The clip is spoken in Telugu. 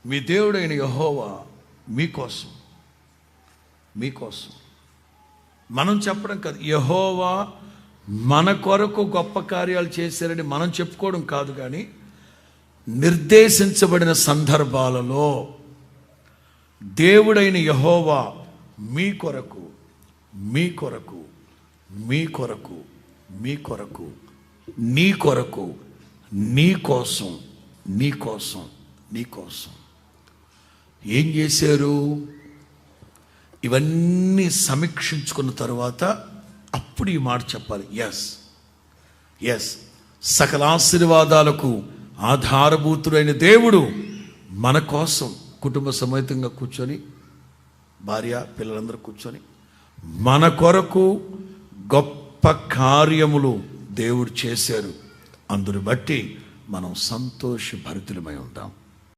మీ దేవుడైన యెహోవా మీకోసం మనం చెప్పడం కాదు, యెహోవా మన కొరకు గొప్ప కార్యాలు చేశారని మనం చెప్పుకోవడం కాదు, కానీ నిర్దేశించబడిన సందర్భాలలో దేవుడైన యెహోవా మీ కొరకు నీ కోసం ఏం చేశారు? ఇవన్నీ సమీక్షించుకున్న తర్వాత అప్పుడు ఈ మాట చెప్పాలి. ఎస్ సకల ఆశీర్వాదాలకు ఆధారభూతుడైన దేవుడు మన కోసం కుటుంబ సమేతంగా కూర్చొని, భార్య పిల్లలందరూ కూర్చొని మన కొరకు గొప్ప కార్యములు దేవుడు చేశారు. అందుని బట్టి మనం సంతోషభరితులమై ఉంటాం.